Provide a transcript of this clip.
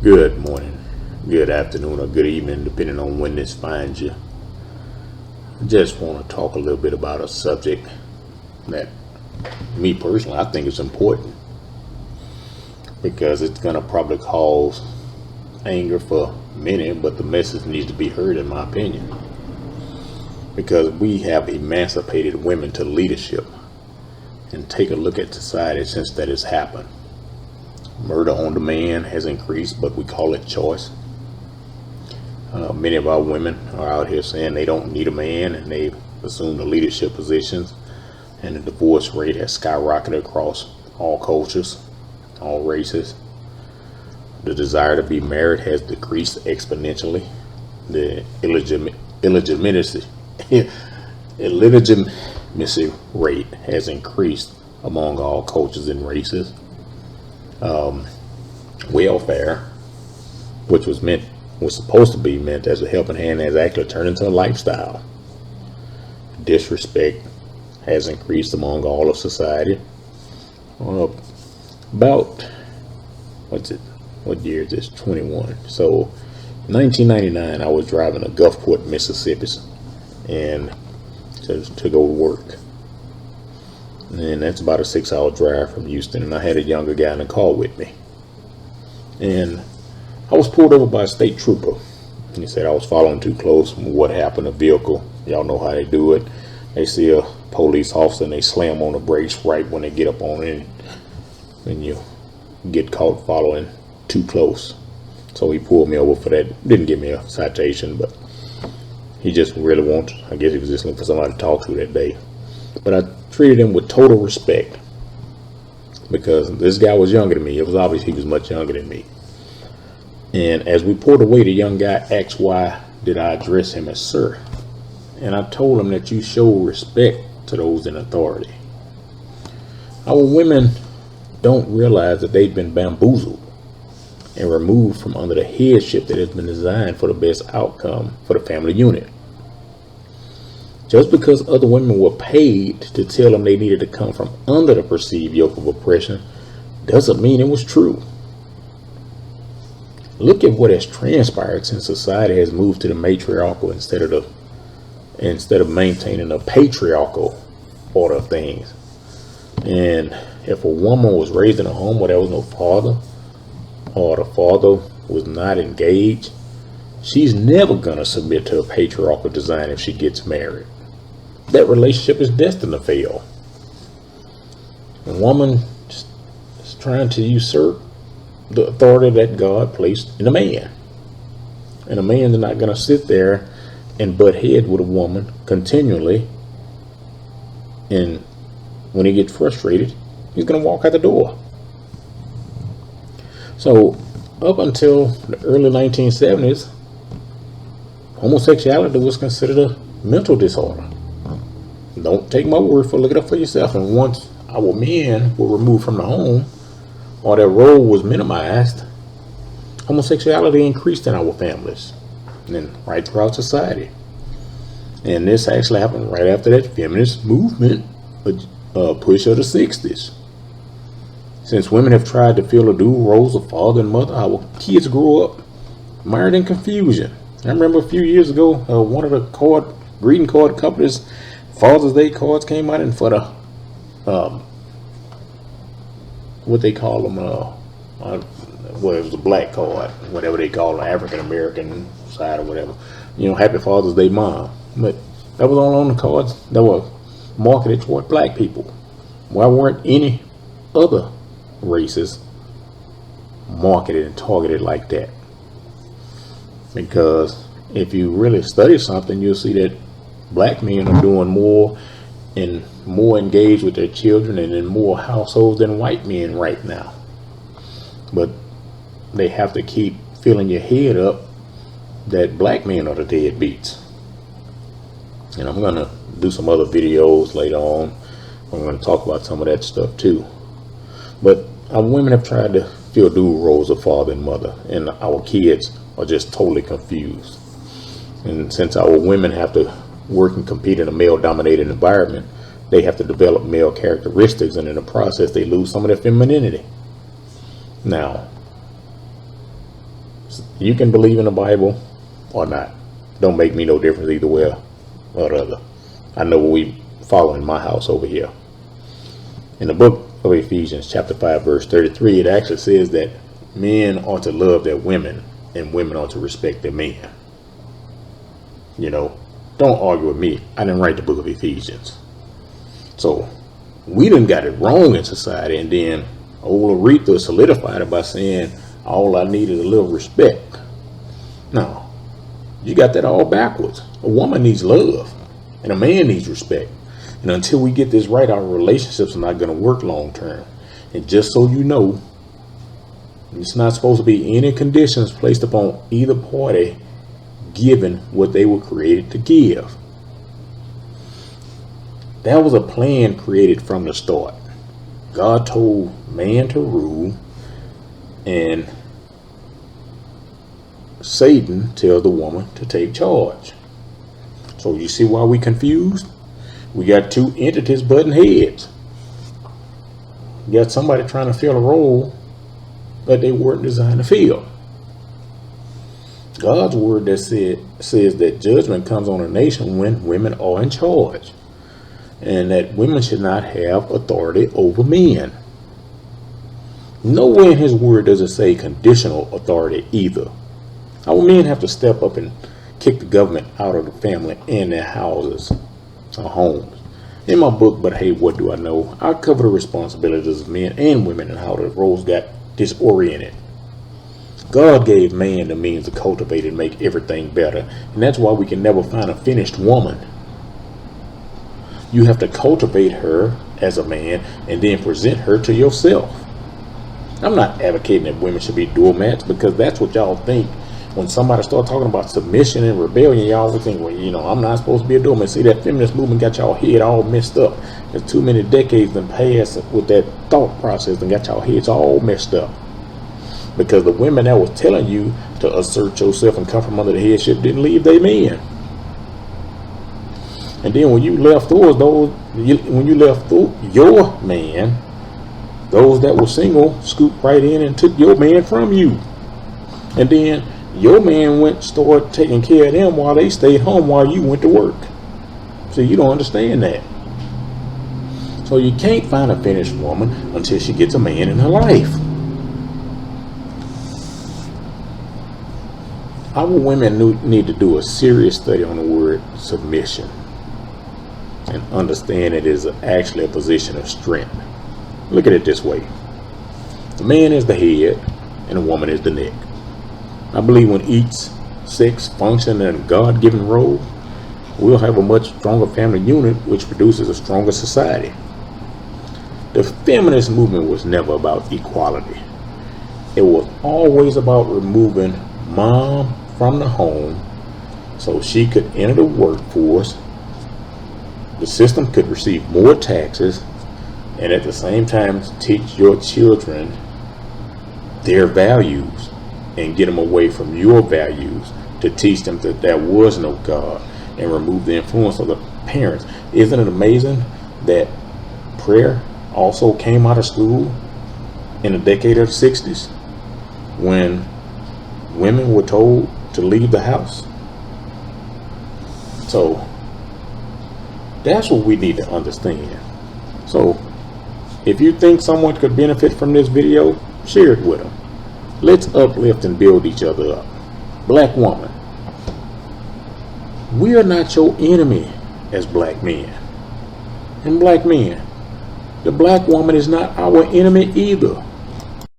Good morning, good afternoon, or good evening, depending on when this finds you. I just want to talk a little bit about a subject that, me personally, I think is important because it's going to probably cause anger for many, but the message needs to be heard, in my opinion, because we have emancipated women to leadership. And take a look at society since that has happened. Murder on demand has increased, but we call it choice. Many of our women are out here saying they don't need a man, and they've assumed the leadership positions, and the divorce rate has skyrocketed across all cultures, all races. The desire to be married has decreased exponentially. The illegitimacy rate has increased among all cultures and races. Welfare, which was supposed to be meant as a helping hand, has actually turned into a lifestyle. Disrespect has increased among all of society. About what year is this? 21. So 1999, I was driving to Gulfport, Mississippi, and to go to work, and that's about a 6-hour drive from Houston. And I had a younger guy in the car with me, and I was pulled over by a state trooper. And he said I was following too close. What happened? A vehicle, y'all know how they do it. They see a police officer and they slam on the brakes right when they get up on it, and you get caught following too close. So he pulled me over for that. Didn't give me a citation, but he just really wanted, I guess he was just looking for somebody to talk to that day. But I treated him with total respect because this guy was younger than me. It was obvious he was much younger than me. And as we pulled away, the young guy asked why did I address him as sir. And I told him that you show respect to those in authority. Our women don't realize that they've been bamboozled and removed from under the headship that has been designed for the best outcome for the family unit. Just because other women were paid to tell them they needed to come from under the perceived yoke of oppression doesn't mean it was true. Look at what has transpired since society has moved to the matriarchal instead of maintaining a patriarchal order of things. And if a woman was raised in a home where there was no father, or the father was not engaged, she's never gonna submit to a patriarchal design if she gets married. That relationship is destined to fail. A woman is trying to usurp the authority that God placed in a man. And a man is not gonna sit there and butt heads with a woman continually, and when he gets frustrated, he's gonna walk out the door. So up until the early 1970s, homosexuality was considered a mental disorder. Don't take my word for it, look it up for yourself. And once our men were removed from the home, or their role was minimized, homosexuality increased in our families and right throughout society. And this actually happened right after that feminist movement push of the 60s. Since women have tried to fill the dual roles of father and mother, our kids grew up mired in confusion. I remember a few years ago, one of the greeting card companies, Father's Day cards came out, and for the what they call them, well, it was a black card, whatever they call an African American side or whatever. Happy Father's Day, Mom. But that was all on the cards that were marketed toward black people. Why weren't any other races marketed and targeted like that? Because if you really study something, you'll see that black men are doing more and more engaged with their children and in more households than white men right now. But they have to keep filling your head up that black men are the deadbeats. And I'm going to do some other videos later on. I'm going to talk about some of that stuff too. But our women have tried to fill dual roles of father and mother, and our kids are just totally confused. And since our women have to work and compete in a male-dominated environment, they have to develop male characteristics, and in the process they lose some of their femininity. Now, You can believe in the Bible or not. Don't make me no difference either way or the other. I know what we follow in my house over here. In the book of Ephesians chapter 5 verse 33, it actually says that men ought to love their women and women ought to respect their men. You know, don't argue with me. I didn't write the book of Ephesians. So we done got it wrong in society, and then old Aretha solidified it by saying all I need is a little respect. No, you got that all backwards. A woman needs love and a man needs respect. And until we get this right, our relationships are not going to work long term. And just so you know, it's not supposed to be any conditions placed upon either party given what they were created to give. That was a plan created from the start. God told man to rule, and Satan tells the woman to take charge. So you see why we confused? We got two entities butting heads. You got somebody trying to fill a role that they weren't designed to fill. God's word that says that judgment comes on a nation when women are in charge, and that women should not have authority over men. Nowhere in his word does it say conditional authority either. Our men have to step up and kick the government out of the family and their houses or homes. In my book, But Hey, What Do I Know?, I cover the responsibilities of men and women and how the roles got disoriented. God gave man the means to cultivate and make everything better, and that's why we can never find a finished woman. You have to cultivate her as a man and then present her to yourself. I'm not advocating that women should be doormats, because that's what y'all think. When somebody starts talking about submission and rebellion, y'all always think, well, you know, I'm not supposed to be a doormat. See, that feminist movement got y'all head all messed up. There's too many decades that passed with that thought process and got y'all heads all messed up. Because the women that was telling you to assert yourself and come from under the headship didn't leave their men. And then when you left when you left your man, those that were single scooped right in and took your man from you. And then your man started taking care of them while they stayed home while you went to work. So you don't understand that. So you can't find a finished woman until she gets a man in her life. Our women need to do a serious study on the word submission and understand it is actually a position of strength. Look at it this way. The man is the head and the woman is the neck. I believe when each sex function in a God-given role, we'll have a much stronger family unit, which produces a stronger society. The feminist movement was never about equality. It was always about removing mom from the home so she could enter the workforce, the system could receive more taxes, and at the same time teach your children their values and get them away from your values, to teach them that there was no God and remove the influence of the parents. Isn't it amazing that prayer also came out of school in the decade of the 60s when women were told to leave the house? So that's what we need to understand. So if you think someone could benefit from this video, share it with them. Let's uplift and build each other up. Black woman, we are not your enemy as black men. And black men, the black woman is not our enemy either.